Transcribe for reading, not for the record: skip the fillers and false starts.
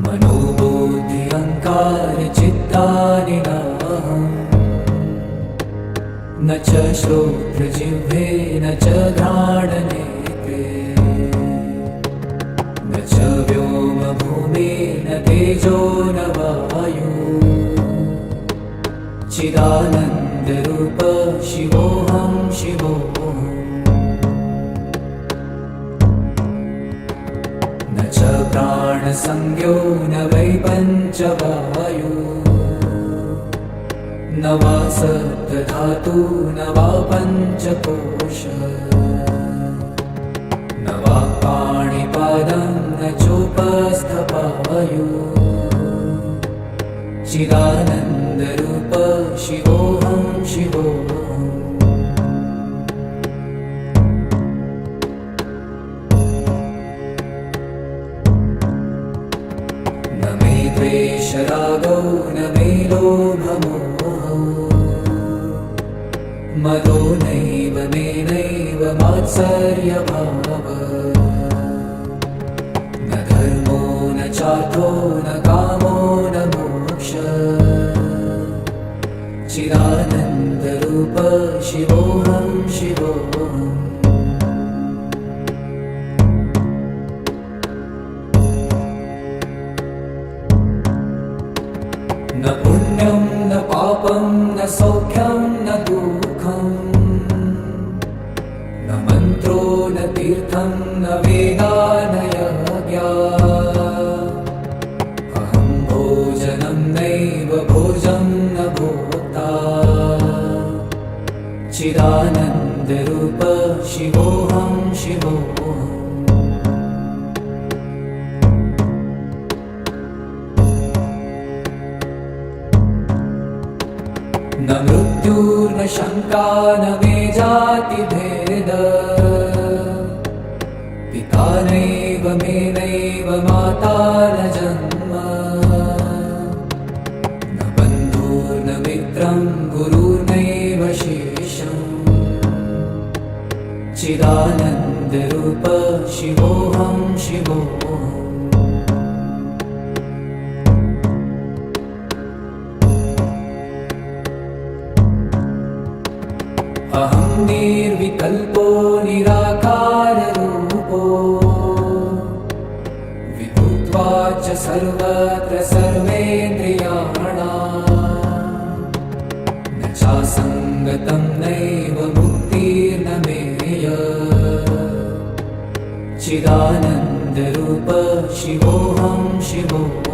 मनोबुद्धि अहंकार चित्तानि नाहम् न च श्रोत्रजिह्वे न च घ्राणनेत्रे न च व्योमभूमि न तेजो न वायु चिदानन्दरूप शिवोऽहं शिवोऽहम् न च प्राणसंज्ञो न वै पञ्चवायु न वा सप्तधातु न वा पञ्चकोश न वा पाणिपादं न चोपस्थपायु चिदानन्दरूप शिवोऽहं शिवोऽहम् न मे द्वेषरागौ न मे लोभमोहौ मदो नैव मे नैव मात्सर्यभावः न धर्मो न चार्थो न कामो न चिदानन्दरूप शिवोऽहं शिवोऽहम् न पुण्यं न पापं न सौख्यं न दुःखं न मन्त्रो न तीर्थं न वेदा न यज्ञा अहं भोजनं नैव भोजं न भोक्ता चिदानन्दरूप शिवोऽहं शिवोऽहम् न मृत्युर्न शङ्का न मे जातिभेद पिता नैव मे नैव माता न जन्म न बन्धुर्न मित्रं गुरुर्नैव शेषम् चिदानन्दरूप शिवोऽहं शिवोऽहम् अहं निर्विकल्पो निराकाररूपो विभूत्वाच सर्वत्र सर्वेन्द्रियाणाम् न चासङ्गतं नैव मुक्तिर्न मेय चिदानन्दरूप शिवोऽहं शिवोऽहम्